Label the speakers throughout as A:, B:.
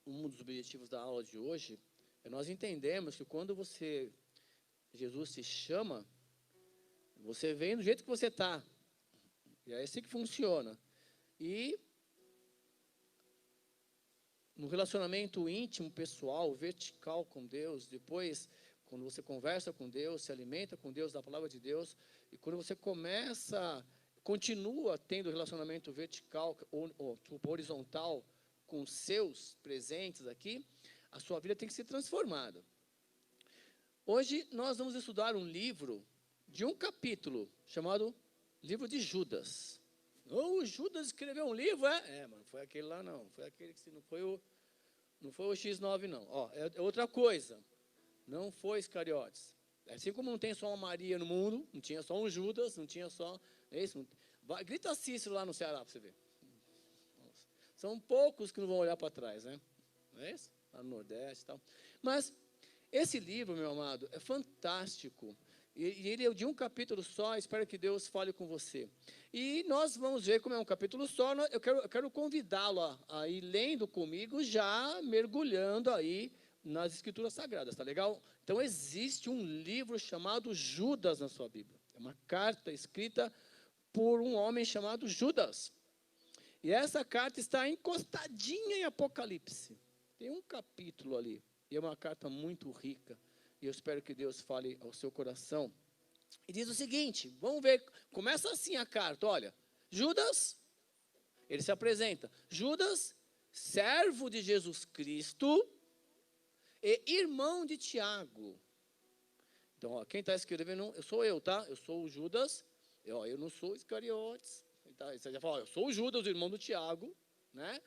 A: um dos objetivos da aula de hoje é nós entendemos que quando Jesus te chama, você vem do jeito que você está. E é assim que funciona. E no relacionamento íntimo, pessoal, vertical com Deus, depois, quando você conversa com Deus, se alimenta com Deus, da palavra de Deus, e quando você continua tendo relacionamento vertical, ou horizontal, com os seus presentes aqui, a sua vida tem que ser transformada. Hoje nós vamos estudar um livro de um capítulo, chamado Livro de Judas. O Judas escreveu um livro, mas não foi aquele lá não, foi aquele que não foi o X9 não, é outra coisa, não foi Iscariotes. Assim como não tem só uma Maria no mundo, não tinha só um Judas, não tinha só, grita Cícero lá no Ceará para você ver. São poucos que não vão olhar para trás, né? Não é isso? Lá no Nordeste e tal. Mas esse livro, meu amado, é fantástico. E ele é de um capítulo só, espero que Deus fale com você. E nós vamos ver como é um capítulo só, eu quero convidá-lo a ir lendo comigo, já mergulhando aí nas Escrituras Sagradas, tá legal? Então existe um livro chamado Judas na sua Bíblia. É uma carta escrita por um homem chamado Judas. E essa carta está encostadinha em Apocalipse. Tem um capítulo ali. E é uma carta muito rica. E eu espero que Deus fale ao seu coração. E diz o seguinte, vamos ver, começa assim a carta, olha. Judas, ele se apresenta. Judas, servo de Jesus Cristo e irmão de Tiago. Então, quem está escrevendo, sou eu, tá? Eu sou o Judas, eu não sou Iscariotes. Você já fala, eu sou o Judas, o irmão do Tiago, né?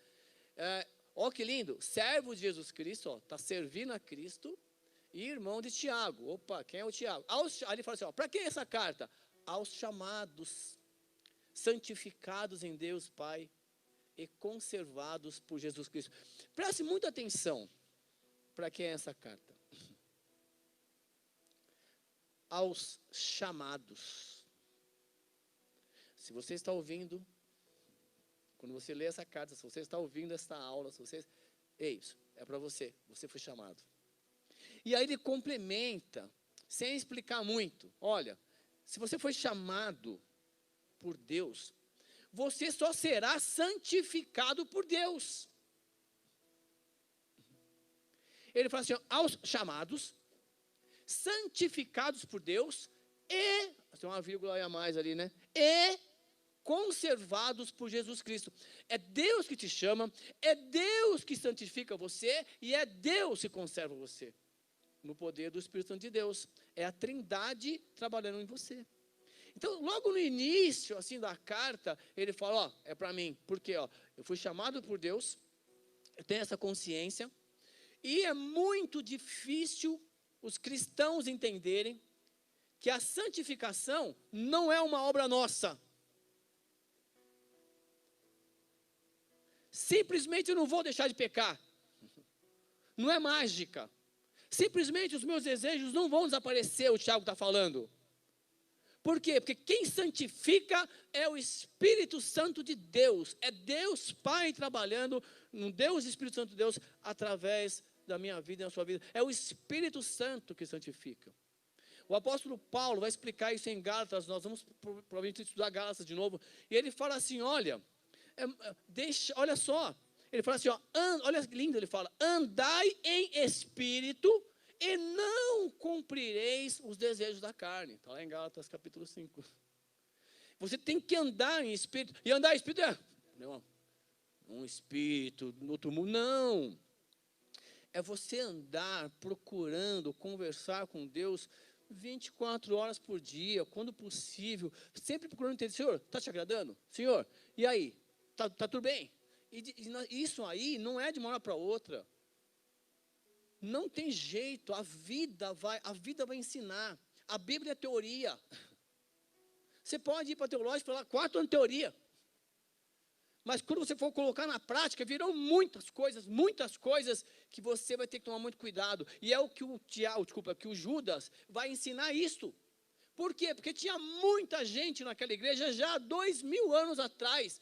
A: Que lindo, servo de Jesus Cristo, está servindo a Cristo, e irmão de Tiago. Opa, quem é o Tiago? Aí ele fala assim, para quem é essa carta? Aos chamados, santificados em Deus Pai e conservados por Jesus Cristo. Preste muita atenção para quem é essa carta. Aos chamados. Se você está ouvindo, quando você lê essa carta, se você está ouvindo esta aula, isso é para você foi chamado. E aí ele complementa, sem explicar muito, olha, se você foi chamado por Deus, você só será santificado por Deus. Ele fala assim, aos chamados, santificados por Deus, e, tem uma vírgula aí a mais ali, né? E conservados por Jesus Cristo. É Deus que te chama, é Deus que santifica você, e é Deus que conserva você. No poder do Espírito Santo de Deus. É a Trindade trabalhando em você. Então, logo no início, assim, da carta, ele fala, é para mim. Porque, eu fui chamado por Deus, eu tenho essa consciência, e é muito difícil os cristãos entenderem que a santificação não é uma obra nossa. Simplesmente eu não vou deixar de pecar. Não é mágica. Simplesmente os meus desejos não vão desaparecer, o Tiago está falando. Por quê? Porque quem santifica é o Espírito Santo de Deus. É Deus Pai trabalhando, no Deus Espírito Santo de Deus, através da minha vida e da sua vida. É o Espírito Santo que santifica. O apóstolo Paulo vai explicar isso em Gálatas, nós vamos provavelmente estudar Gálatas de novo. E ele fala assim, olha só. Ele fala assim, olha que lindo, ele fala, andai em espírito e não cumprireis os desejos da carne. Está lá em Gálatas capítulo 5. Você tem que andar em espírito, e andar em espírito um espírito no outro mundo, não. É você andar procurando conversar com Deus 24 horas por dia, quando possível, sempre procurando entender, Senhor, está te agradando? Senhor, e aí? Tá tudo bem? E isso aí não é de uma hora para outra. Não tem jeito, a vida vai ensinar. A Bíblia é teoria. Você pode ir para a teológica e falar 4 anos de teoria. Mas quando você for colocar na prática, virão muitas coisas que você vai ter que tomar muito cuidado. E é o que o Judas vai ensinar isto. Por quê? Porque tinha muita gente naquela igreja já há 2000 anos atrás,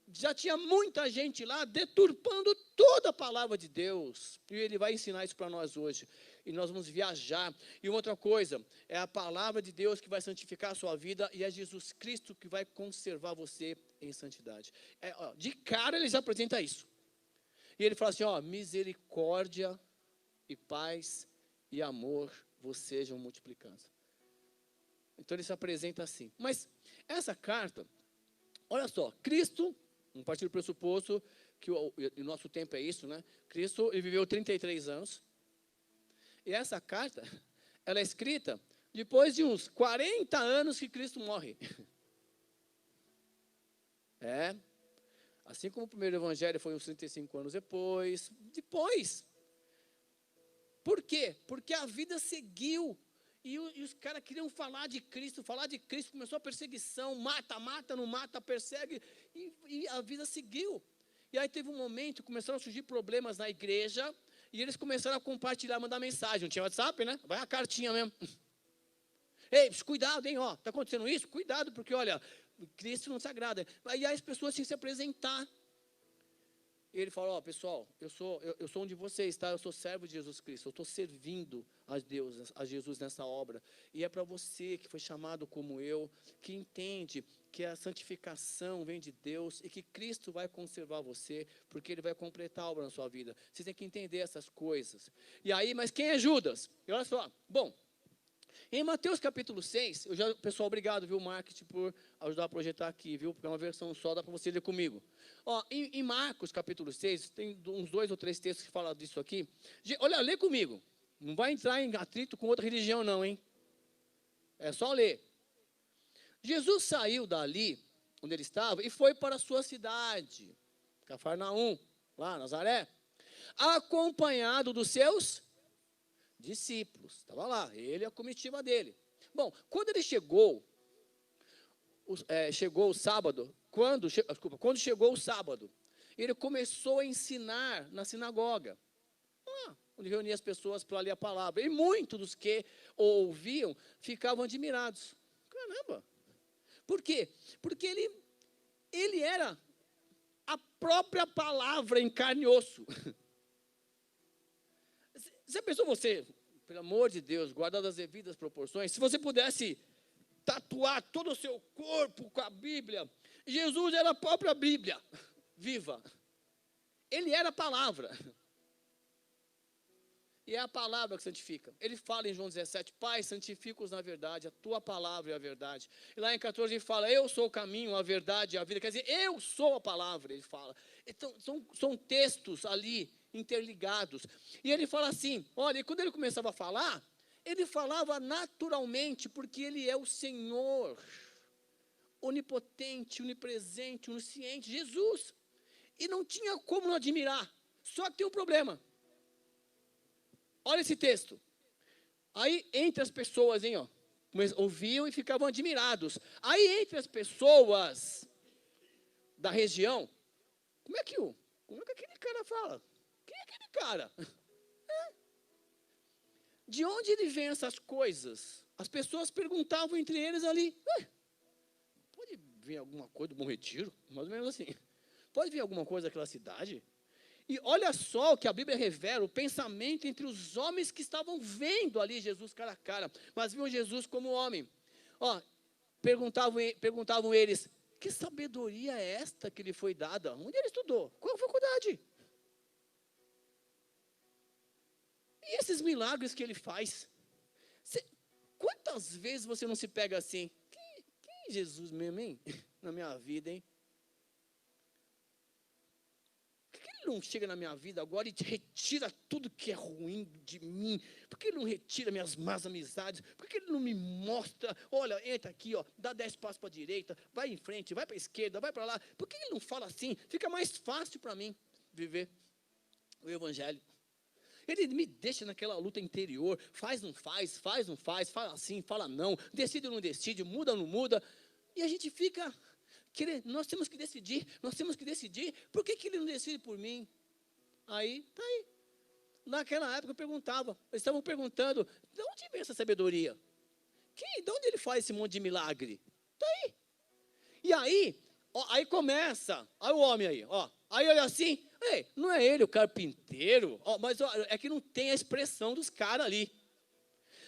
A: já tinha muita gente lá deturpando toda a palavra de Deus. E ele vai ensinar isso para nós hoje. E nós vamos viajar. E outra coisa, é a palavra de Deus que vai santificar a sua vida e é Jesus Cristo que vai conservar você em santidade. De cara ele já apresenta isso. E ele fala assim, misericórdia e paz e amor vos sejam multiplicados. Então ele se apresenta assim. Mas essa carta, olha só, Cristo, a partir do pressuposto que o nosso tempo é isso, né? Cristo, ele viveu 33 anos. E essa carta, ela é escrita depois de uns 40 anos que Cristo morre. Assim como o primeiro evangelho foi uns 35 anos depois. Por quê? Porque a vida seguiu. E os caras queriam falar de Cristo, começou a perseguição, mata, não mata, persegue, e a vida seguiu. E aí teve um momento, começaram a surgir problemas na igreja, e eles começaram a compartilhar, mandar mensagem. Não tinha WhatsApp, né? Vai a cartinha mesmo. Ei, cuidado, hein, está acontecendo isso? Cuidado, porque olha, Cristo não se agrada. Aí as pessoas tinham que se apresentar. E ele falou, pessoal, eu sou um de vocês, tá? Eu sou servo de Jesus Cristo, eu estou servindo a Deus, a Jesus nessa obra. E é para você que foi chamado como eu, que entende que a santificação vem de Deus e que Cristo vai conservar você, porque Ele vai completar a obra na sua vida. Você tem que entender essas coisas. E aí, mas quem é Judas? E olha só, bom, em Mateus capítulo 6, pessoal, obrigado, viu, marketing, por ajudar a projetar aqui, viu, porque é uma versão só, dá para você ler comigo. Em Marcos capítulo 6, tem uns 2 ou 3 textos que falam disso aqui. Olha, lê comigo, não vai entrar em atrito com outra religião não, hein? É só ler. Jesus saiu dali, onde ele estava, e foi para a sua cidade, Cafarnaum, lá, Nazaré, acompanhado dos seus discípulos, estava lá, ele e a comitiva dele. Bom, quando ele chegou o sábado, quando chegou o sábado, ele começou a ensinar na sinagoga, onde reunia as pessoas para ler a palavra, e muitos dos que ouviam ficavam admirados. Caramba! Por quê? Porque ele era a própria palavra em carne e osso. Você pensou você, pelo amor de Deus, guardado as devidas proporções, se você pudesse tatuar todo o seu corpo com a Bíblia, Jesus era a própria Bíblia, viva. Ele era a palavra. E é a palavra que santifica. Ele fala em João 17, Pai, santifica-os na verdade, a tua palavra é a verdade. E lá em 14 ele fala, eu sou o caminho, a verdade e a vida. Quer dizer, eu sou a palavra, ele fala. Então, são textos ali interligados. E ele fala assim, olha, e quando ele começava a falar, ele falava naturalmente, porque ele é o Senhor, onipotente, onipresente, onisciente, Jesus. E não tinha como não admirar. Só que tem um problema. Olha esse texto. Aí, entre as pessoas, ouviam e ficavam admirados. Aí, entre as pessoas da região, como é que aquele cara fala? Quem é aquele cara? De onde ele vem essas coisas? As pessoas perguntavam entre eles ali, pode vir alguma coisa do Bom Retiro? Mais ou menos assim. Pode vir alguma coisa daquela cidade? E olha só o que a Bíblia revela, o pensamento entre os homens que estavam vendo ali Jesus cara a cara, mas viam Jesus como homem. Perguntavam eles, que sabedoria é esta que lhe foi dada? Onde ele estudou? Qual faculdade? E esses milagres que ele faz? Quantas vezes você não se pega assim? Quem é Jesus mesmo, hein? Na minha vida, hein? Não chega na minha vida agora e retira tudo que é ruim de mim? Por que ele não retira minhas más amizades? Por que ele não me mostra, olha, entra aqui, dá 10 passos para a direita, vai em frente, vai para a esquerda, vai para lá? Por que ele não fala assim? Fica mais fácil para mim viver o evangelho. Ele me deixa naquela luta interior, faz, não faz, fala assim, fala não, decide ou não decide, muda ou não muda, e a gente fica... nós temos que decidir, por que ele não decide por mim? Aí. Naquela época eles estavam perguntando, de onde vem essa sabedoria? De onde ele faz esse monte de milagre? Está aí. E aí, Ó, aí começa, olha o homem aí, ó. Aí olha assim, ei, não é ele o carpinteiro? Ó, mas ó, é que não tem a expressão dos caras ali.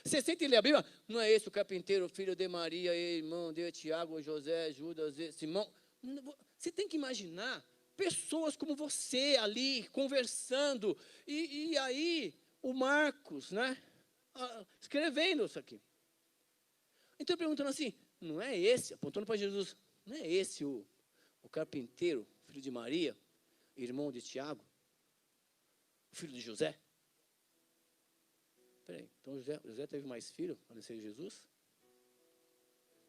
A: Você sente ler a Bíblia? Não é esse o carpinteiro, filho de Maria, irmão de Tiago, José, Judas, Simão? Você tem que imaginar pessoas como você ali, conversando. E aí, o Marcos, né? Escrevendo isso aqui. Então, perguntando assim, não é esse, apontando para Jesus, não é esse o carpinteiro, filho de Maria, irmão de Tiago, filho de José? Peraí, então José teve mais filho, a não ser Jesus?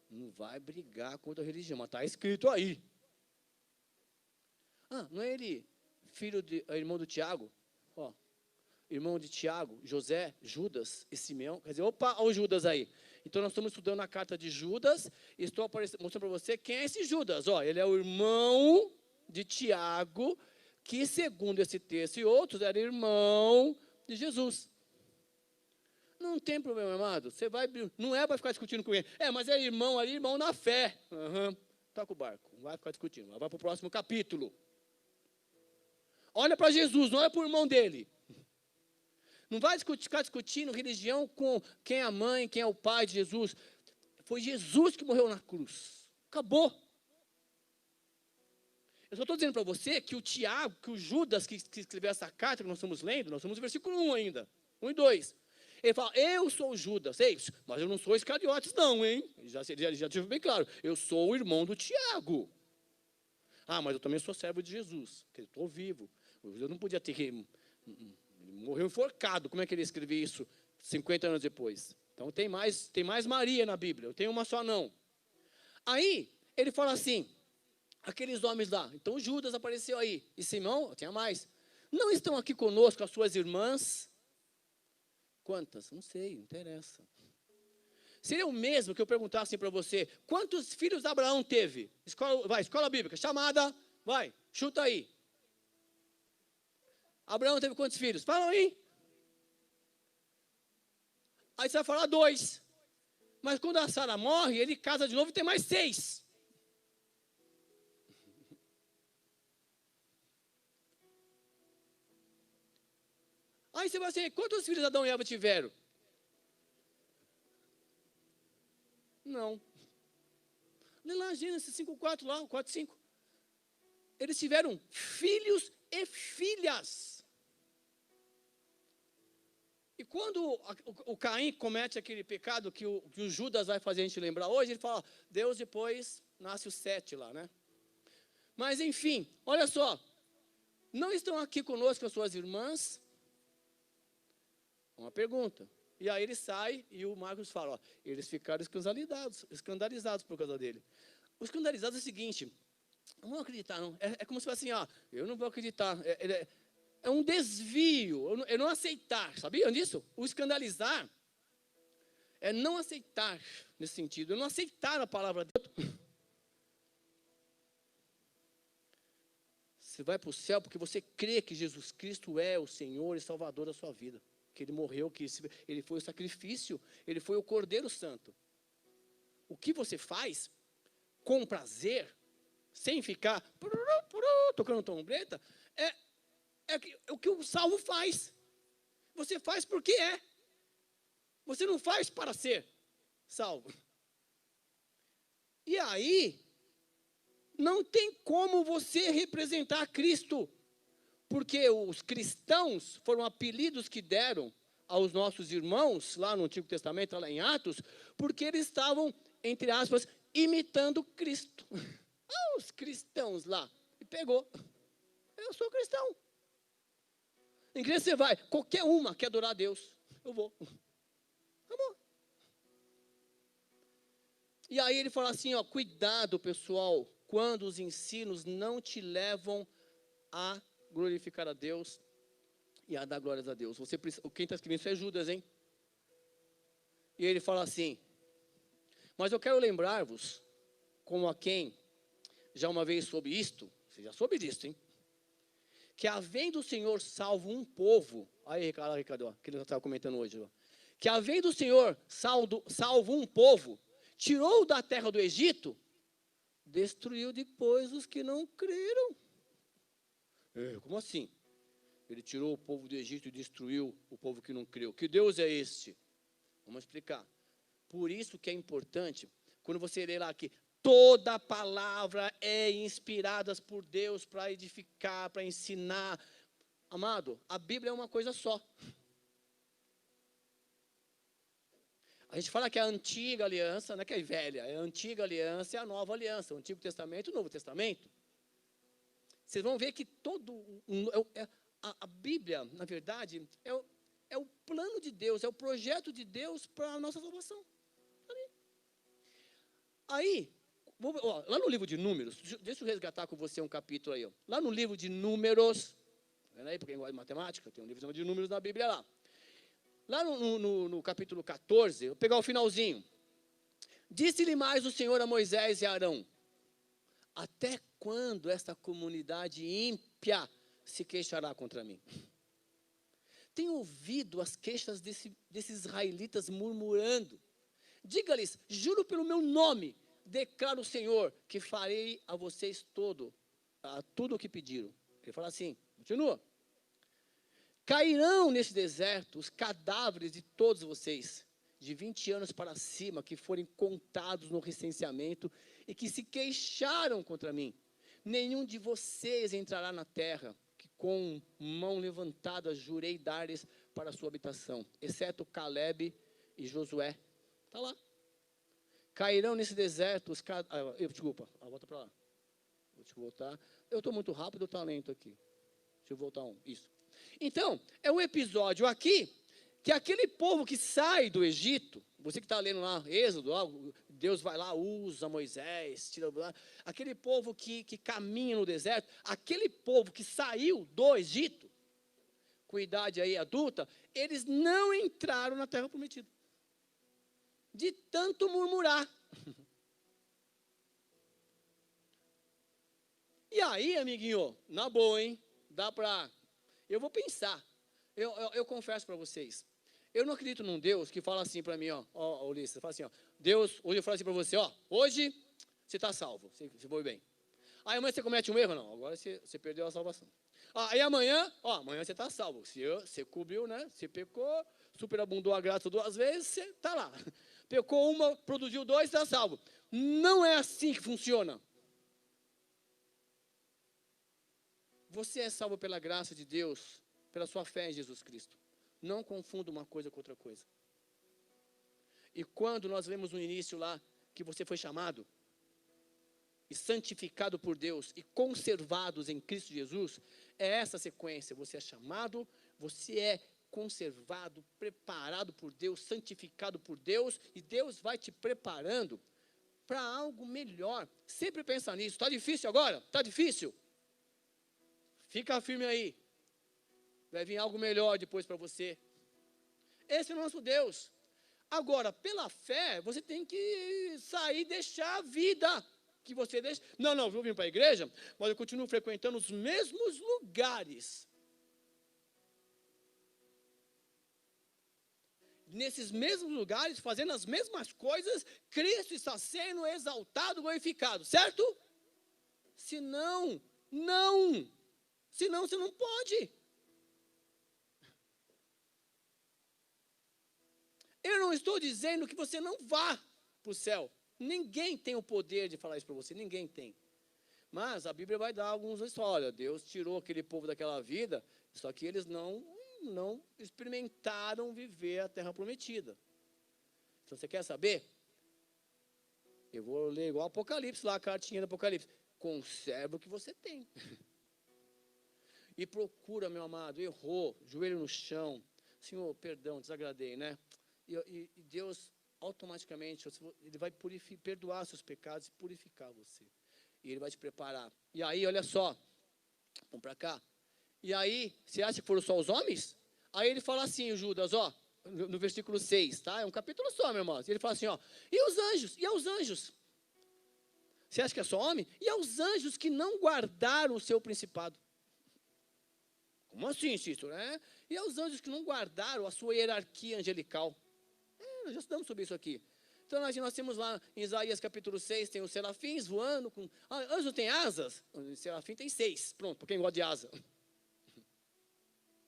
A: Não vai brigar contra a religião, mas está escrito aí. Ah, não é ele irmão do Tiago? Ó, irmão de Tiago, José, Judas e Simeão. Quer dizer, opa, olha o Judas aí. Então nós estamos estudando a carta de Judas e estou mostrando para você quem é esse Judas. Ó, ele é o irmão de Tiago, que segundo esse texto e outros, era irmão de Jesus. Não tem problema, amado. Você vai, não é para ficar discutindo com ele. Mas é irmão ali, irmão na fé. Toca o barco, não vai ficar discutindo. Vai para o próximo capítulo. Olha para Jesus, não olha para o irmão dele. Não vai ficar discutindo religião com quem é a mãe, quem é o pai de Jesus. Foi Jesus que morreu na cruz. Acabou. Eu só estou dizendo para você que o Tiago, que o Judas que escreveu essa carta que nós estamos lendo, nós estamos no versículo 1 ainda. 1 e 2. Ele fala, eu sou Judas, mas eu não sou Iscariotes não, hein? Já tive bem claro, eu sou o irmão do Tiago. Mas eu também sou servo de Jesus, porque eu estou vivo. Eu não podia ter que... Morreu enforcado, como é que ele escreveu isso 50 anos depois? Então tem mais Maria na Bíblia, eu tenho uma só não. Aí, ele fala assim, aqueles homens lá, então Judas apareceu aí, e Simão, tinha mais, não estão aqui conosco as suas irmãs? Quantas? Não sei, não interessa. Seria o mesmo que eu perguntasse para você, quantos filhos Abraão teve? Escola bíblica, chamada, vai, chuta aí. Abraão teve quantos filhos? Fala aí. Aí você vai falar 2. Mas quando a Sara morre, ele casa de novo e tem mais 6. Aí você vai assim, quantos filhos Adão e Eva tiveram? Não. Lê lá, Gênesis 5:4 lá, 4:5. Eles tiveram filhos e filhas. E quando o Caim comete aquele pecado que o Judas vai fazer a gente lembrar hoje, ele fala, Deus depois nasce o 7 lá, né? Mas enfim, olha só, não estão aqui conosco as suas irmãs? Uma pergunta. E aí ele sai e o Marcos fala, ó, eles ficaram escandalizados por causa dele. O escandalizado é o seguinte, não vão acreditar não, é como se fosse assim, eu não vou acreditar, é um desvio, é não aceitar, sabiam disso? O escandalizar é não aceitar, nesse sentido, é não aceitar a palavra de Deus. Você vai para o céu porque você crê que Jesus Cristo é o Senhor e Salvador da sua vida. Que Ele morreu, que Ele foi o sacrifício, Ele foi o Cordeiro Santo. O que você faz, com prazer, sem ficar tocando trombeta, é o que o salvo faz. Você faz porque é. Você não faz para ser salvo. E aí, não tem como você representar Cristo. Porque os cristãos foram apelidos que deram aos nossos irmãos, lá no Antigo Testamento, lá em Atos, porque eles estavam, entre aspas, imitando Cristo. Os cristãos lá. E pegou. Eu sou cristão. Em igreja você vai, qualquer uma quer adorar a Deus. Eu vou. Acabou. E aí ele fala assim, cuidado pessoal, quando os ensinos não te levam a glorificar a Deus e a dar glórias a Deus. Quem está escrevendo isso é Judas, hein? E ele fala assim, mas eu quero lembrar-vos, como a quem já uma vez soube isto, você já soube disto, hein? Que havendo o Senhor salvo um povo, aí Ricardo, que ele estava comentando hoje, que havendo o Senhor salvo um povo, tirou da terra do Egito, destruiu depois os que não creram. Como assim? Ele tirou o povo do Egito e destruiu o povo que não creu. Que Deus é este? Vamos explicar. Por isso que é importante, quando você lê lá que toda palavra é inspirada por Deus para edificar, para ensinar. Amado, a Bíblia é uma coisa só. A gente fala que a antiga aliança, não é que é velha, é a antiga aliança e a nova aliança, o Antigo Testamento e o Novo Testamento. Vocês vão ver que a Bíblia, na verdade, é o plano de Deus, é o projeto de Deus para a nossa salvação. Aí, lá no livro de Números, deixa eu resgatar com você um capítulo aí. Lá no livro de Números, aí, para quem gosta de matemática, tem um livro de Números na Bíblia lá. Lá no capítulo 14, eu vou pegar o finalzinho. Disse-lhe mais o Senhor a Moisés e a Arão: até quando esta comunidade ímpia se queixará contra mim? Tenho ouvido as queixas desses israelitas murmurando. Diga-lhes, juro pelo meu nome, declara o Senhor, que farei a vocês tudo o que pediram. Ele fala assim, continua. Cairão neste deserto os cadáveres de todos vocês, de 20 anos para cima, que forem contados no recenseamento e que se queixaram contra mim. Nenhum de vocês entrará na terra, que com mão levantada jurei dar-lhes para a sua habitação, exceto Caleb e Josué. Está lá. Cairão nesse deserto os cadáveres. Desculpa, volta para lá. Deixa eu voltar. Eu estou muito rápido, está lento aqui. Deixa eu voltar isso. Então, é um episódio aqui, que aquele povo que sai do Egito, você que está lendo lá, Êxodo, Deus vai lá, usa Moisés, tira aquele povo que caminha no deserto, aquele povo que saiu do Egito, com idade aí adulta, eles não entraram na terra prometida. De tanto murmurar. E aí, amiguinho, na boa, hein? Dá para... Eu vou pensar. Eu confesso para vocês. Eu não acredito num Deus que fala assim para mim, Ulisses, fala assim, Deus, hoje eu falo assim para você, hoje você está salvo, você foi bem. Aí amanhã você comete um erro, não, agora você perdeu a salvação. Aí amanhã você está salvo, você cobriu, né, você pecou, superabundou a graça 2 vezes, você está lá. Pecou uma, produziu 2, está salvo. Não é assim que funciona. Você é salvo pela graça de Deus, pela sua fé em Jesus Cristo. Não confunda uma coisa com outra coisa. E quando nós vemos no início lá, que você foi chamado, e santificado por Deus, e conservados em Cristo Jesus, é essa sequência. Você é chamado, você é conservado, preparado por Deus, santificado por Deus, e Deus vai te preparando para algo melhor. Sempre pensa nisso. Está difícil agora? Está difícil? Fica firme aí. Vai vir algo melhor depois para você. Esse é o nosso Deus. Agora, pela fé, você tem que sair e deixar a vida que você deixa. Não, vou vir para a igreja, mas eu continuo frequentando os mesmos lugares. Nesses mesmos lugares, fazendo as mesmas coisas, Cristo está sendo exaltado, glorificado, certo? Senão você não pode. Eu não estou dizendo que você não vá para o céu. Ninguém tem o poder de falar isso para você, ninguém tem. Mas a Bíblia vai dar alguns histórias. Olha, Deus tirou aquele povo daquela vida, só que eles não experimentaram viver a terra prometida. Então você quer saber? Eu vou ler igual Apocalipse, lá a cartinha do Apocalipse. Conserva o que você tem. E procura, meu amado, errou, joelho no chão. Senhor, perdão, desagradei, né? E Deus, automaticamente, Ele vai perdoar seus pecados e purificar você. E Ele vai te preparar. E aí, olha só, vamos para cá. E aí, você acha que foram só os homens? Aí ele fala assim, Judas, no versículo 6, tá? É um capítulo só, meu irmão. Ele fala assim, e os anjos? E aos anjos? Você acha que é só homem? E aos anjos que não guardaram o seu principado? Como assim, Cícero, né? E aos anjos que não guardaram a sua hierarquia angelical? Nós já estudamos sobre isso aqui. Então, nós temos lá em Isaías capítulo 6, tem os serafins voando. Anjo tem asas? O serafim tem 6. Pronto, para quem gosta de asa.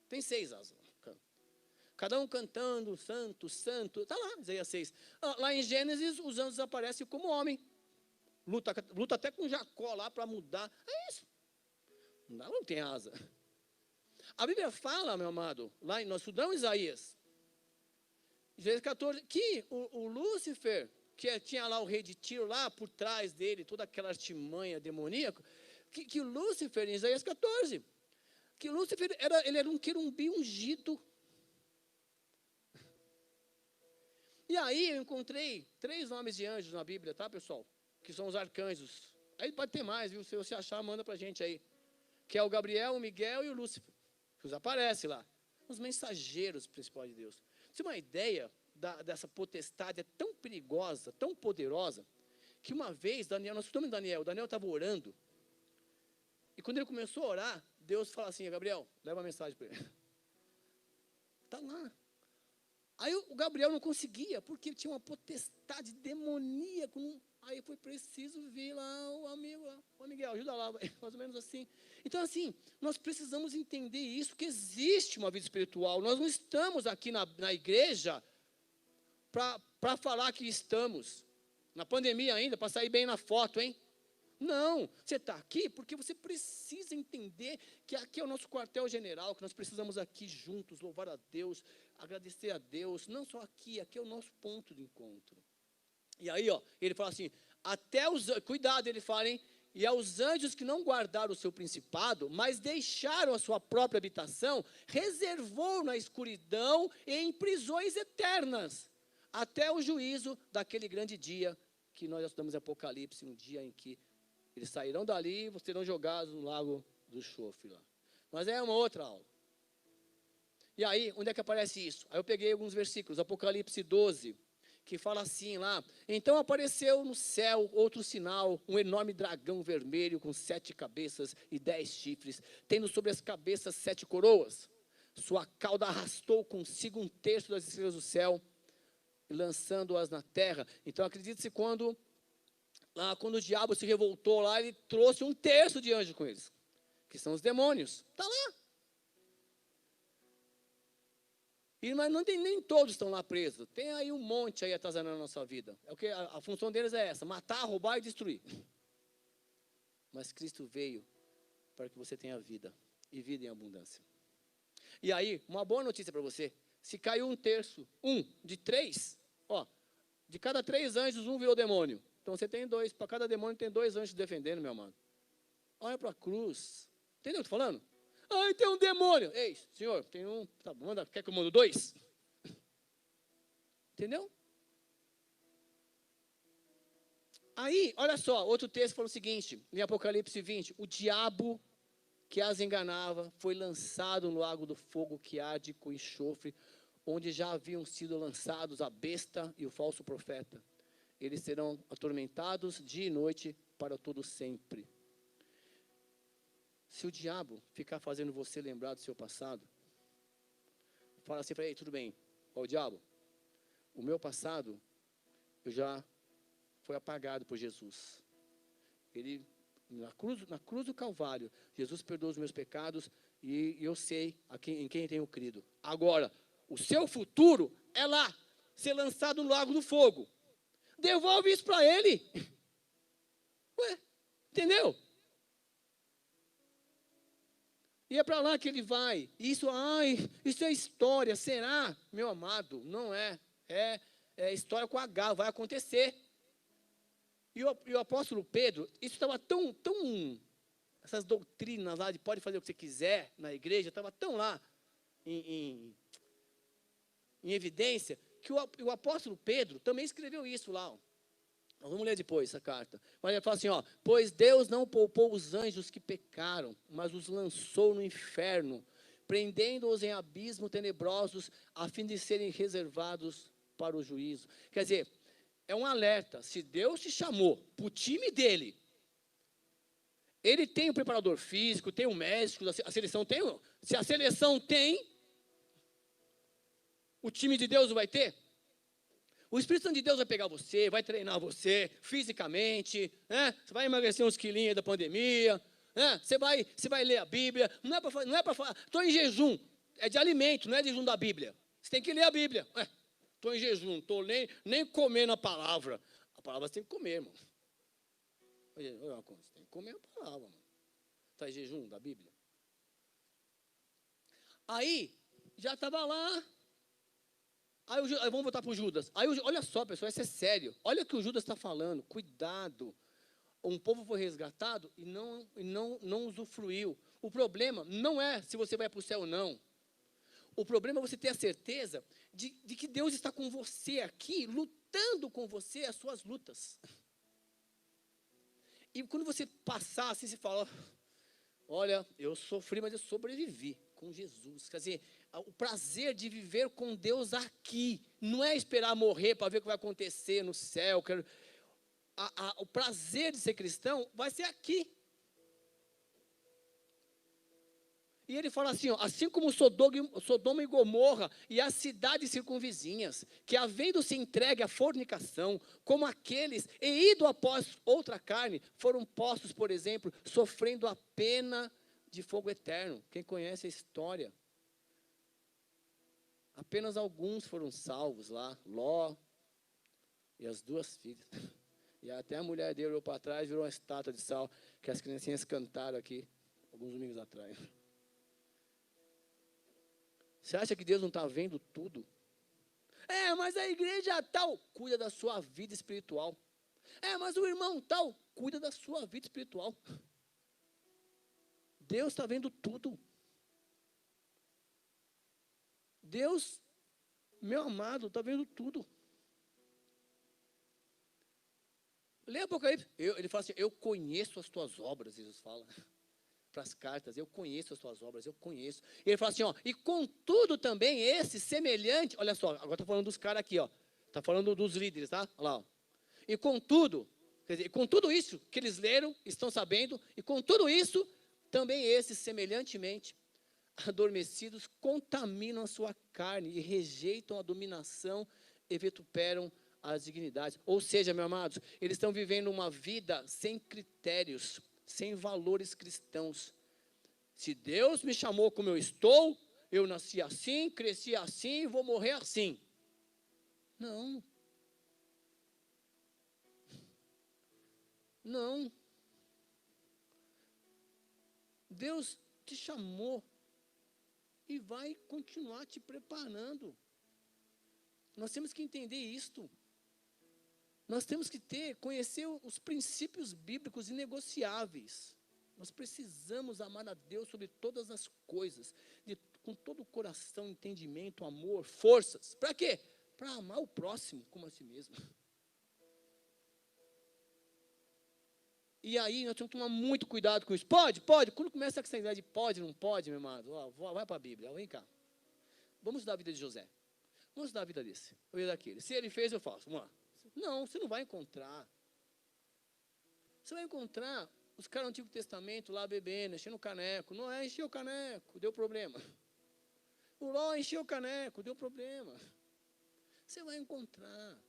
A: Tem 6 asas. Cada um cantando, santo, santo. Está lá, Isaías 6. Lá em Gênesis, os anjos aparecem como homem. Luta até com Jacó lá para mudar. É isso. Não tem asa. A Bíblia fala, meu amado, lá nós estudamos Isaías 14, que o Lúcifer, que tinha lá o rei de Tiro lá por trás dele, toda aquela artimanha demoníaca, que o Lúcifer, em Isaías 14, que o Lúcifer ele era um querumbi ungido. E aí eu encontrei 3 nomes de anjos na Bíblia, tá, pessoal? Que são os arcanjos. Aí pode ter mais, viu? Se você achar, manda pra gente aí. Que é o Gabriel, o Miguel e o Lúcifer. Que os aparece lá. Os mensageiros principais de Deus. Você tem uma ideia dessa potestade é tão perigosa, tão poderosa, que uma vez, nós estudamos Daniel estava orando, e quando ele começou a orar, Deus fala assim: Gabriel, leva uma mensagem para ele. Está lá. Aí o Gabriel não conseguia, porque ele tinha uma potestade demoníaca. Aí foi preciso vir lá o amigo, o Miguel, ajuda lá, mais ou menos assim. Então, assim, nós precisamos entender isso, que existe uma vida espiritual. Nós não estamos aqui na igreja para falar que estamos. Na pandemia ainda, para sair bem na foto, hein? Não, você está aqui porque você precisa entender que aqui é o nosso quartel-general, que nós precisamos aqui juntos louvar a Deus, agradecer a Deus, não só aqui é o nosso ponto de encontro. E aí, ele fala assim, cuidado, ele fala, hein? E aos anjos que não guardaram o seu principado, mas deixaram a sua própria habitação, reservou na escuridão e em prisões eternas, até o juízo daquele grande dia, que nós já estudamos em Apocalipse, um dia em que eles sairão dali e serão jogados no lago do chofre lá. Mas é uma outra aula. E aí, onde é que aparece isso? Aí eu peguei alguns versículos, Apocalipse 12, que fala assim lá: então apareceu no céu outro sinal, um enorme dragão vermelho com 7 cabeças e 10 chifres, tendo sobre as cabeças 7 coroas. Sua cauda arrastou consigo 1/3 das estrelas do céu, lançando-as na terra. Então acredite-se quando o diabo se revoltou lá, ele trouxe 1/3 de anjos com eles, que são os demônios. Está lá. Mas nem todos estão lá presos. Tem aí um monte aí atrás da nossa vida. É o que a função deles é essa: matar, roubar e destruir. Mas Cristo veio para que você tenha vida, e vida em abundância. E aí, uma boa notícia para você: se caiu 1/3, de 3, de cada 3 anjos, 1 virou demônio. Então você tem 2, para cada demônio tem 2 anjos defendendo, meu amado. Olha para a cruz. Entendeu o que eu estou falando? Ai, tem um demônio. Ei, senhor, tem um. Tá, quer que eu mando 2? Entendeu? Aí, olha só, outro texto fala o seguinte, em Apocalipse 20: o diabo que as enganava foi lançado no lago do fogo que arde com enxofre, onde já haviam sido lançados a besta e o falso profeta. Eles serão atormentados dia e noite para todo sempre. Se o diabo ficar fazendo você lembrar do seu passado, fala assim para ele: tudo bem, o diabo, o meu passado já foi apagado por Jesus. Ele, na cruz do Calvário, Jesus perdoou os meus pecados e eu sei em quem tenho crido. Agora, o seu futuro é lá, ser lançado no lago do fogo. Devolve isso para ele. Ué, entendeu? E é para lá que ele vai. Isso é história. Será? Meu amado, não é. É história com H, vai acontecer. E o apóstolo Pedro, isso estava tão, essas doutrinas lá de pode fazer o que você quiser na igreja, estava tão lá em evidência, que o apóstolo Pedro também escreveu isso lá. Nós vamos ler depois essa carta. Mas ele fala assim, pois Deus não poupou os anjos que pecaram, mas os lançou no inferno, prendendo-os em abismos tenebrosos, a fim de serem reservados para o juízo. Quer dizer, é um alerta. Se Deus te chamou para o time dele, ele tem um preparador físico, tem um médico, a seleção tem. Se a seleção tem, o time de Deus não vai ter? O Espírito Santo de Deus vai pegar você, vai treinar você fisicamente, né? Você vai emagrecer uns quilinhos da pandemia, né? Você vai ler a Bíblia. Não é para falar, estou em jejum. É de alimento, não é de jejum da Bíblia. Você tem que ler a Bíblia. Estou em jejum, estou nem comendo a palavra. A palavra você tem que comer, irmão. Você tem que comer a palavra, mano. Está em jejum da Bíblia? Aí, já estava lá. Aí vamos voltar para o Judas. Aí, olha só, pessoal, isso é sério. Olha o que o Judas está falando. Cuidado. Um povo foi resgatado e não usufruiu. O problema não é se você vai para o céu ou não. O problema é você ter a certeza de que Deus está com você aqui, lutando com você as suas lutas. E quando você passar assim, você fala, olha, eu sofri, mas eu sobrevivi com Jesus. Quer dizer, o prazer de viver com Deus aqui, não é esperar morrer para ver o que vai acontecer no céu. O prazer de ser cristão vai ser aqui. E ele fala assim, ó, assim como Sodoma e Gomorra e as cidades circunvizinhas, que havendo se entregue à fornicação, como aqueles, e ido após outra carne, foram postos, por exemplo, sofrendo a pena de fogo eterno. Quem conhece a história? Apenas alguns foram salvos lá, Ló e as duas filhas. E até a mulher dele olhou para trás, virou uma estátua de sal, que as criancinhas cantaram aqui, alguns domingos atrás. Você acha que Deus não está vendo tudo? Mas a igreja tal cuida da sua vida espiritual. Mas o irmão tal cuida da sua vida espiritual. Deus está vendo tudo. Deus, meu amado, está vendo tudo. Lê Apocalipse. Ele fala assim, eu conheço as tuas obras, Jesus fala. Para as cartas, eu conheço as tuas obras, eu conheço. E ele fala assim, ó, e contudo também esse semelhante, olha só, agora está falando dos caras aqui, ó, está falando dos líderes, tá? Olha lá, ó. E contudo, quer dizer, com tudo isso que eles leram, estão sabendo, e com tudo isso, também esses semelhantemente adormecidos contaminam a sua carne e rejeitam a dominação e vituperam as dignidades. Ou seja, meus amados, eles estão vivendo uma vida sem critérios, sem valores cristãos. Se Deus me chamou como eu estou, eu nasci assim, cresci assim e vou morrer assim. Não. Não. Deus te chamou e vai continuar te preparando. Nós temos que entender isto. Nós temos que conhecer os princípios bíblicos inegociáveis. Nós precisamos amar a Deus sobre todas as coisas, com todo o coração, entendimento, amor, forças. Para quê? Para amar o próximo como a si mesmo. E aí nós temos que tomar muito cuidado com isso. Pode. Quando começa com essa ideia de pode, não pode, meu amado, vai para a Bíblia, vem cá. Vamos estudar a vida de José. Vamos estudar a vida desse, a vida daquele. Se ele fez, eu faço. Vamos lá. Não, você não vai encontrar. Você vai encontrar os caras do Antigo Testamento lá bebendo, enchendo o caneco. Noé encheu o caneco, deu problema. O Ló encheu o caneco, deu problema. Você vai encontrar.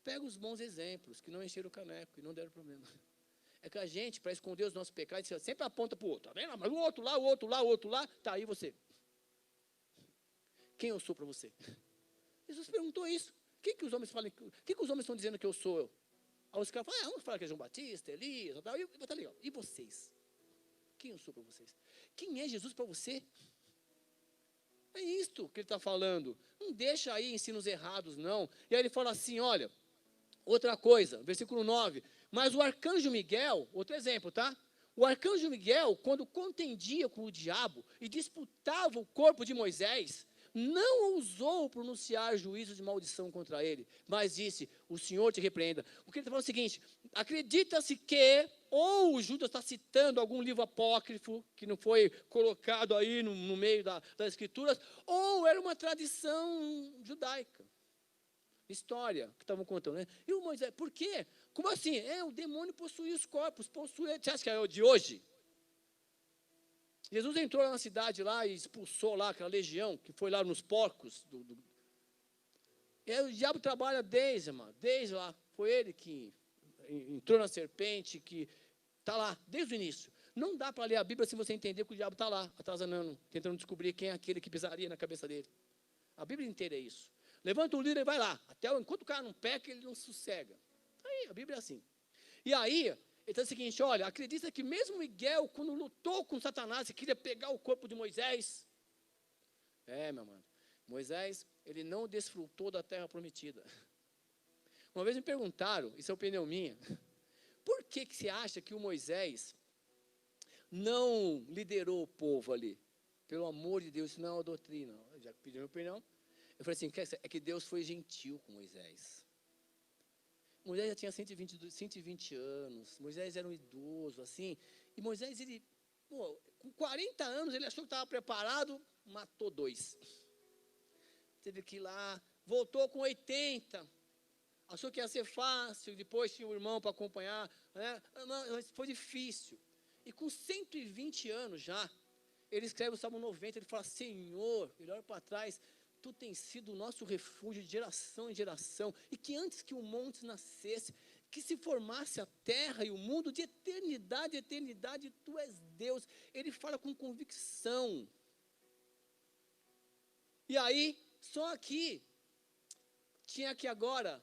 A: Pega os bons exemplos, que não encheram o caneco e não deram problema. É que a gente, para esconder os nossos pecados, sempre aponta para o outro. Tá vendo? Mas o outro lá, tá aí você. Quem eu sou para você? Jesus perguntou isso. O que os homens falam? O que os homens estão dizendo que eu sou? Aí os caras falam, vamos falar que é João Batista, Elias, tal. E tá legal. E vocês? Quem eu sou para vocês? Quem é Jesus para você? É isto que ele está falando. Não deixa aí ensinos errados, não. E aí ele fala assim, olha, outra coisa, versículo 9. Mas o arcanjo Miguel, outro exemplo, tá? O arcanjo Miguel, quando contendia com o diabo e disputava o corpo de Moisés, não ousou pronunciar juízo de maldição contra ele, mas disse, o Senhor te repreenda. O que ele está falando é o seguinte, acredita-se que, ou o Judas está citando algum livro apócrifo, que não foi colocado aí no meio das escrituras, ou era uma tradição judaica, história que estavam contando, né? E o Moisés, por quê? Como assim? O demônio possuía os corpos, você acha que é o de hoje? Jesus entrou lá na cidade lá e expulsou lá aquela legião que foi lá nos porcos. E aí o diabo trabalha desde lá. Foi ele que entrou na serpente, que está lá, desde o início. Não dá para ler a Bíblia se você entender que o diabo está lá, atazanando, tentando descobrir quem é aquele que pisaria na cabeça dele. A Bíblia inteira é isso. Levanta o líder e vai lá. Enquanto o cara não peca, ele não sossega. Aí, a Bíblia é assim. E aí, ele está o seguinte, olha, acredita que mesmo Miguel, quando lutou com Satanás e queria pegar o corpo de Moisés, meu mano, Moisés, ele não desfrutou da terra prometida. Uma vez me perguntaram, isso é opinião minha, por que você acha que o Moisés não liderou o povo ali? Pelo amor de Deus, isso não é uma doutrina. Eu já pedi minha opinião. Eu falei assim, é que Deus foi gentil com Moisés. Moisés já tinha 120 anos, Moisés era um idoso, assim, e Moisés, com 40 anos, ele achou que estava preparado, matou 2. Teve que ir lá, voltou com 80, achou que ia ser fácil, depois tinha um irmão para acompanhar, né? Mas foi difícil. E com 120 anos já, ele escreve o Salmo 90, ele fala, Senhor, ele olha para trás, Tu tens sido o nosso refúgio de geração em geração, e que antes que o monte nascesse, que se formasse a terra e o mundo, de eternidade a eternidade, Tu és Deus. Ele fala com convicção. E aí, só aqui, tinha que agora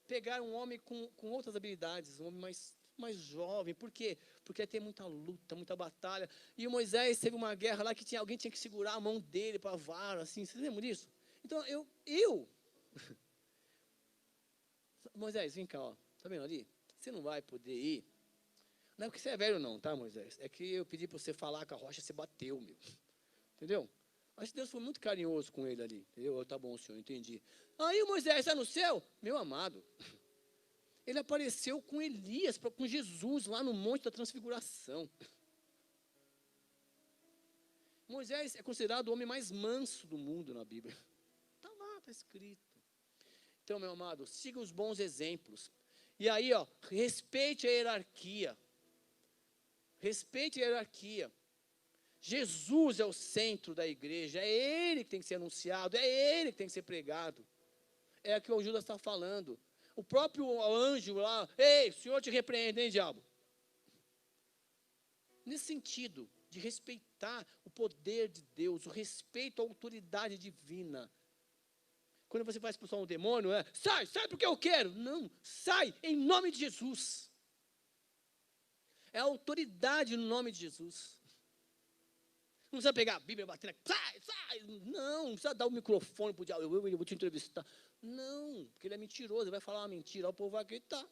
A: pegar um homem com outras habilidades, um homem mais jovem. Por quê? Porque tem muita luta, muita batalha. E o Moisés teve uma guerra lá que alguém tinha que segurar a mão dele para a vara, assim. Vocês lembram disso? Então, Moisés, vem cá, ó. Tá vendo ali? Você não vai poder ir. Não é porque você é velho não, tá, Moisés? É que eu pedi para você falar com a rocha, você bateu, meu. Entendeu? Acho que Deus foi muito carinhoso com ele ali. Entendeu? Tá bom, senhor, entendi. Aí o Moisés está no céu, meu amado. Ele apareceu com Elias, com Jesus, lá no Monte da Transfiguração. Moisés é considerado o homem mais manso do mundo na Bíblia. Está lá, está escrito. Então, meu amado, siga os bons exemplos. E aí, ó, respeite a hierarquia. Respeite a hierarquia. Jesus é o centro da igreja, é Ele que tem que ser anunciado, é Ele que tem que ser pregado. É o que o Judas está falando. O próprio anjo lá, ei, o Senhor te repreende, hein, diabo? Nesse sentido, de respeitar o poder de Deus, o respeito à autoridade divina. Quando você vai expulsar um demônio, sai porque eu quero. Não, sai em nome de Jesus. É a autoridade no nome de Jesus. Não precisa pegar a Bíblia e bater, sai. Não precisa dar o microfone para o diabo, eu vou te entrevistar. Não, porque ele é mentiroso, ele vai falar uma mentira, o povo vai acreditar.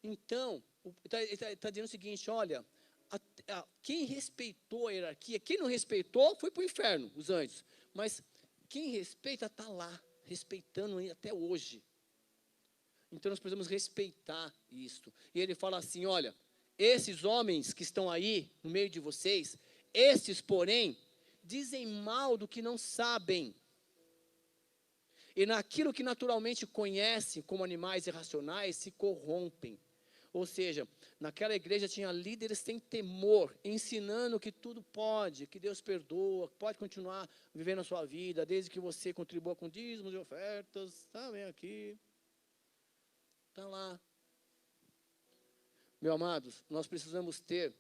A: Então, ele está dizendo o seguinte, olha, quem respeitou a hierarquia, quem não respeitou, foi para o inferno, os anjos. Mas quem respeita está lá, respeitando até hoje. Então nós precisamos respeitar isto. E ele fala assim, olha, esses homens que estão aí, no meio de vocês, esses, porém, dizem mal do que não sabem. E naquilo que naturalmente conhecem, como animais irracionais, se corrompem. Ou seja, naquela igreja tinha líderes sem temor, ensinando que tudo pode, que Deus perdoa, pode continuar vivendo a sua vida, desde que você contribua com dízimos e ofertas, tá bem aqui, está lá. Meus amados, nós precisamos ter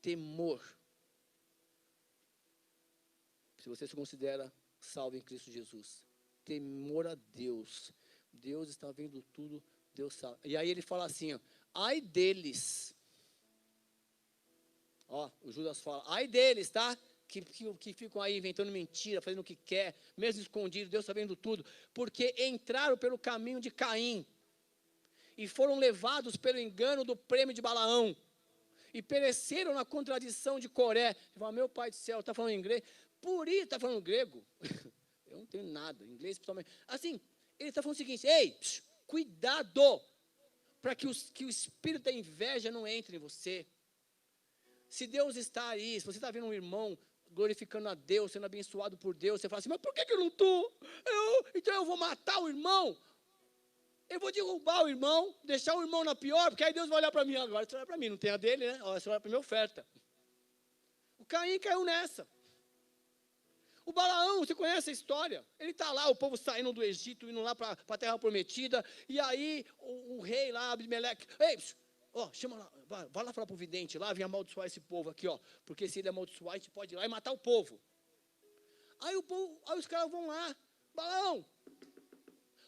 A: temor. Se você se considera salvo em Cristo Jesus, temor a Deus. Deus está vendo tudo, Deus sabe. E aí ele fala assim, ó, ai deles. Ó, o Judas fala, ai deles, tá? Que ficam aí inventando mentira, fazendo o que quer, mesmo escondido, Deus está vendo tudo. Porque entraram pelo caminho de Caim e foram levados pelo engano do prêmio de Balaão e pereceram na contradição de Coré. Ele fala, meu pai do céu, está falando inglês? Por isso está falando grego. Eu não tenho nada, inglês principalmente. Assim, ele está falando o seguinte, ei, cuidado, para que o espírito da inveja não entre em você. Se Deus está aí, se você está vendo um irmão glorificando a Deus, sendo abençoado por Deus, você fala assim, mas por que eu não estou? Então eu vou matar o irmão? Eu vou derrubar o irmão, deixar o irmão na pior, porque aí Deus vai olhar para mim agora. Você olha para mim, não tem a dele, né? Olha, você olha para a minha oferta. O Caim caiu nessa. O Balaão, você conhece a história? Ele está lá, o povo saindo do Egito, indo lá para a terra prometida, e aí o rei lá, Abimeleque, ei, chama lá, vai lá falar para o vidente, lá vem amaldiçoar esse povo aqui, porque se ele amaldiçoar, a gente pode ir lá e matar o povo. Aí os caras vão lá, Balaão,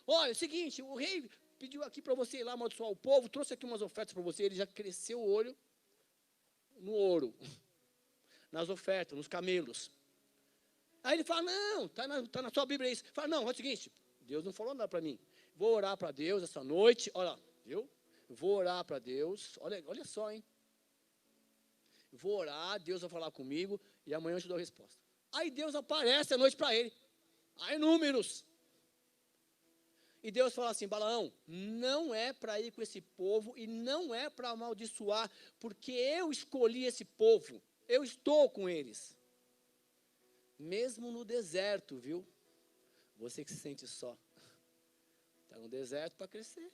A: olha, é o seguinte, o rei pediu aqui para você ir lá amaldiçoar o povo, trouxe aqui umas ofertas para você, ele já cresceu o olho no ouro, nas ofertas, nos camelos. Aí ele fala, não, está na sua Bíblia isso. Fala, não, é o seguinte, Deus não falou nada para mim. Vou orar para Deus essa noite, olha, viu? Vou orar para Deus, olha só, hein? Vou orar, Deus vai falar comigo, e amanhã eu te dou a resposta. Aí Deus aparece à noite para ele. Aí números. E Deus fala assim, Balaão, não é para ir com esse povo, e não é para amaldiçoar, porque eu escolhi esse povo, eu estou com eles. Mesmo no deserto, viu? Você que se sente só. Está no deserto para crescer.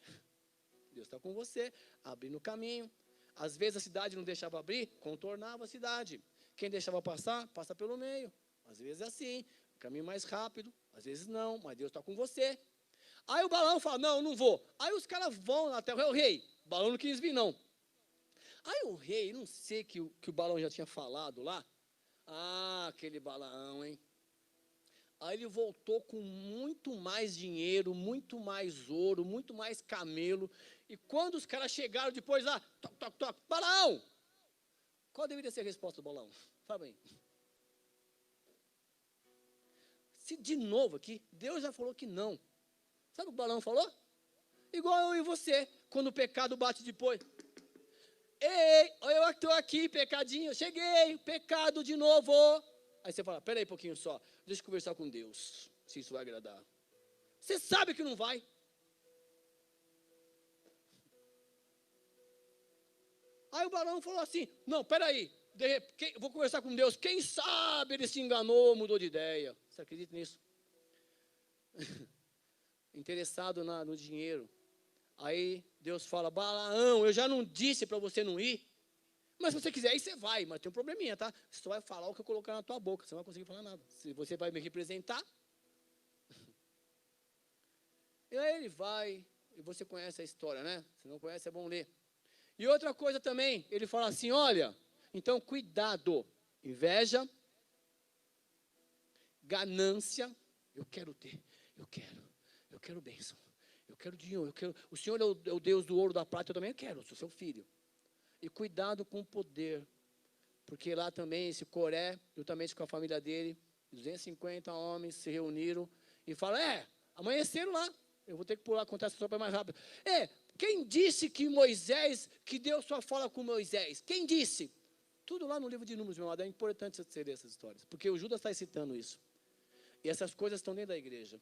A: Deus está com você, abrindo o caminho. Às vezes a cidade não deixava abrir, contornava a cidade. Quem deixava passar, passa pelo meio. Às vezes é assim, caminho mais rápido. Às vezes não, mas Deus está com você. Aí o Balaão fala, não vou. Aí os caras vão na terra, o rei. O Balaão não quis vir, não. Aí o rei, não sei que o Balaão já tinha falado lá. Ah, aquele Balaão, hein? Aí ele voltou com muito mais dinheiro, muito mais ouro, muito mais camelo. E quando os caras chegaram depois lá, toc, Balaão! Qual deveria ser a resposta do Balaão? Fala bem. Se de novo aqui, Deus já falou que não. Sabe o que o Balaão falou? Igual eu e você, quando o pecado bate depois. Ei, eu estou aqui, pecadinho, cheguei, pecado de novo. Aí você fala, peraí um pouquinho só, deixa eu conversar com Deus, se isso vai agradar. Você sabe que não vai. Aí o Balaão falou assim, não, peraí, vou conversar com Deus, quem sabe ele se enganou, mudou de ideia. Você acredita nisso? Interessado no dinheiro. Aí Deus fala, Balaão, eu já não disse para você não ir, mas se você quiser ir, você vai, mas tem um probleminha, tá? Você só vai falar o que eu colocar na tua boca, você não vai conseguir falar nada. Se você vai me representar. E aí ele vai, e você conhece a história, né? Se não conhece, é bom ler. E outra coisa também, ele fala assim, olha, então cuidado, inveja, ganância, eu quero ter, eu quero bênção. Eu quero dinheiro, o Senhor é o Deus do ouro, da prata, eu também quero, eu sou seu filho. E cuidado com o poder, porque lá também esse Coré, juntamente com a família dele, 250 homens se reuniram e falaram, amanheceram lá, eu vou ter que pular, contar essa história mais rápido. Quem disse que Deus só fala com Moisés? Quem disse? Tudo lá no livro de Números, meu amado, é importante você ler essas histórias, porque o Judas está citando isso. E essas coisas estão dentro da igreja.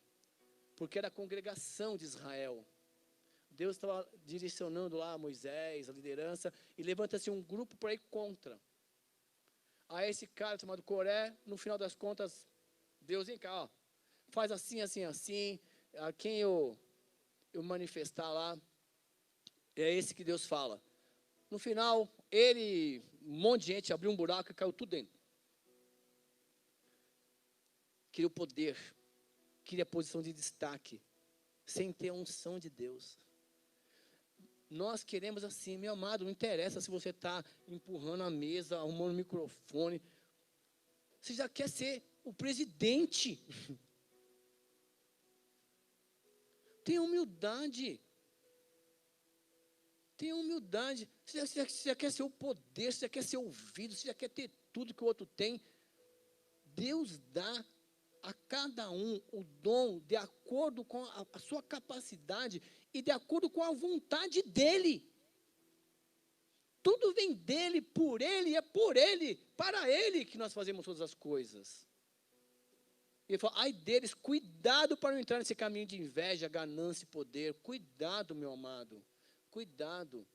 A: Porque era a congregação de Israel. Deus estava direcionando lá Moisés, a liderança, e levanta-se um grupo para ir contra. Aí esse cara chamado Coré, no final das contas, Deus, vem cá, faz assim, a quem eu manifestar lá, é esse que Deus fala. No final, um monte de gente abriu um buraco e caiu tudo dentro. Queria o poder, queria a posição de destaque, sem ter a unção de Deus. Nós queremos assim, meu amado, não interessa se você está empurrando a mesa, arrumando o microfone. Você já quer ser o presidente. Tenha humildade. Tenha humildade. Você já quer ser o poder, você já quer ser ouvido, você já quer ter tudo que o outro tem. Deus dá a cada um o dom de acordo com a sua capacidade e de acordo com a vontade dele. Tudo vem dele, por ele, é por ele, para ele que nós fazemos todas as coisas. Ele fala, ai deles, cuidado para não entrar nesse caminho de inveja, ganância e poder. Cuidado, meu amado, cuidado.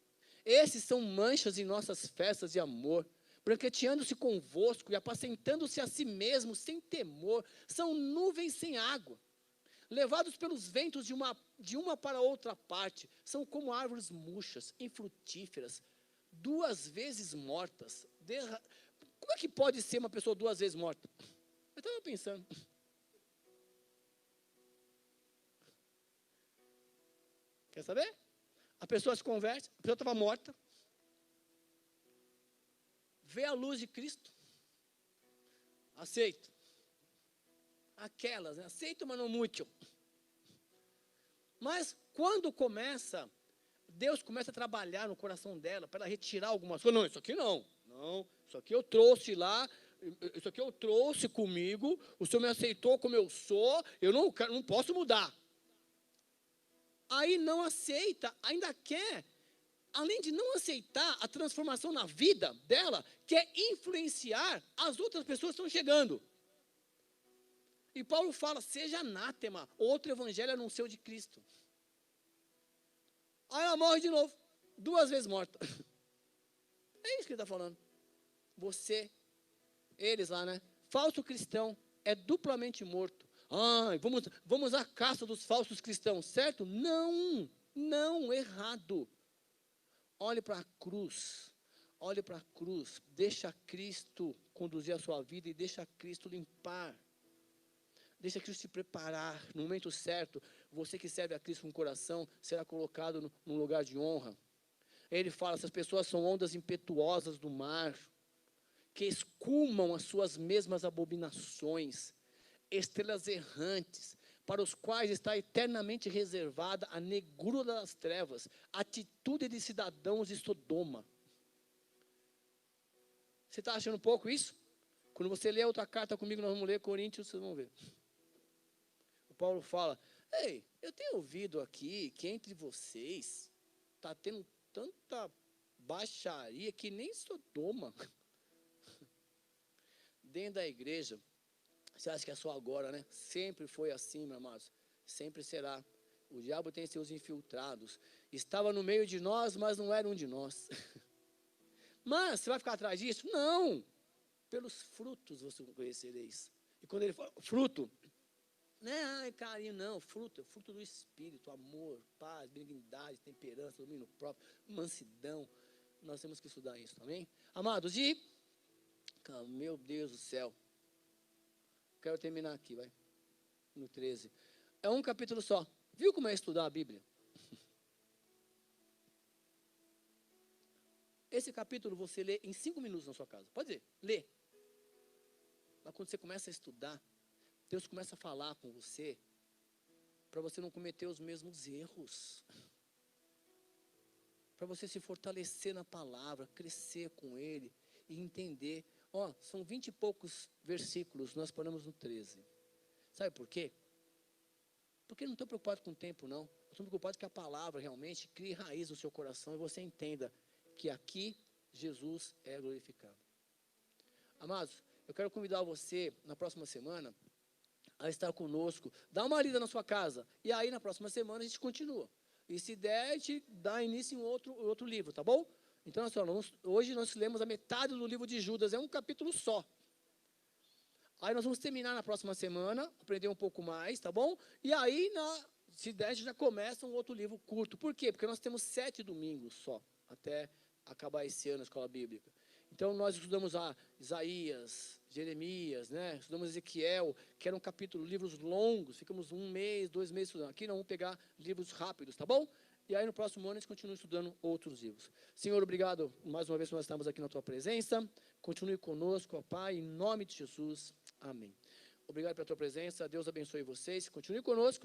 A: Esses são manchas em nossas festas de amor, branqueteando-se convosco e apacentando-se a si mesmo sem temor. São nuvens sem água, levados pelos ventos de uma para outra parte. São como árvores murchas, infrutíferas, 2 vezes mortas. Como é que pode ser uma pessoa 2 vezes morta? Eu estava pensando. Quer saber? A pessoa se converte, a pessoa estava morta, vê a luz de Cristo, aceito. Aquelas, né? Aceito, mas não muito. Mas quando começa, Deus começa a trabalhar no coração dela, para ela retirar algumas coisas. Não, isso aqui não. Não, isso aqui eu trouxe lá, isso aqui eu trouxe comigo, o Senhor me aceitou como eu sou, eu não posso mudar. Aí não aceita, ainda quer, além de não aceitar a transformação na vida dela, quer influenciar as outras pessoas que estão chegando. E Paulo fala, seja anátema, outro evangelho anunciou de Cristo. Aí ela morre de novo, 2 vezes morta. É isso que ele está falando. Você, eles lá, né? Falso cristão é duplamente morto. Vamos à caça dos falsos cristãos, certo? Não, errado. Olhe para a cruz, deixa Cristo conduzir a sua vida e deixa Cristo limpar. Deixa Cristo se preparar, no momento certo, você que serve a Cristo com o coração, será colocado num lugar de honra. Ele fala, essas pessoas são ondas impetuosas do mar, que escumam as suas mesmas abominações, estrelas errantes, para os quais está eternamente reservada a negrura das trevas, atitude de cidadãos de Sodoma. Você está achando pouco isso? Quando você lê outra carta comigo, nós vamos ler Coríntios, vocês vão ver. Paulo fala, ei, eu tenho ouvido aqui que entre vocês está tendo tanta baixaria que nem Sodoma. Dentro da igreja, você acha que é só agora, né? Sempre foi assim, meus amados. Sempre será. O diabo tem seus infiltrados. Estava no meio de nós, mas não era um de nós. Mas, você vai ficar atrás disso? Não. Pelos frutos você conhecereis. E quando ele fala fruto, não é ai, carinho, não, fruto do Espírito, amor, paz, benignidade, temperança, domínio próprio, mansidão. Nós temos que estudar isso, amém? Amados, meu Deus do céu, quero terminar aqui, vai, no 13. É um capítulo só. Viu como é estudar a Bíblia? Esse capítulo você lê em 5 minutos na sua casa, pode dizer, lê. Mas quando você começa a estudar, Deus começa a falar com você, para você não cometer os mesmos erros, para você se fortalecer na palavra, crescer com Ele e entender. São 20 e poucos versículos, nós paramos no 13. Sabe por quê? Porque eu não estou preocupado com o tempo, não. Eu estou preocupado que a palavra realmente crie raiz no seu coração e você entenda que aqui Jesus é glorificado. Amados, eu quero convidar você na próxima semana a estar conosco, dá uma lida na sua casa, e aí na próxima semana a gente continua, e se der, a gente dá início em outro livro, tá bom? Então, hoje nós lemos a metade do livro de Judas, é um capítulo só, aí nós vamos terminar na próxima semana, aprender um pouco mais, tá bom? E aí, se der, a gente já começa um outro livro curto, por quê? Porque nós temos 7 domingos só, até acabar esse ano a escola bíblica. Então, nós estudamos Isaías, Jeremias, né? Estudamos Ezequiel, que eram livros longos, ficamos 1 mês, 2 meses estudando. Aqui nós vamos pegar livros rápidos, tá bom? E aí, no próximo ano, a gente continua estudando outros livros. Senhor, obrigado mais uma vez por nós estarmos aqui na Tua presença. Continue conosco, ó Pai, em nome de Jesus. Amém. Obrigado pela Tua presença. Deus abençoe vocês. Continue conosco.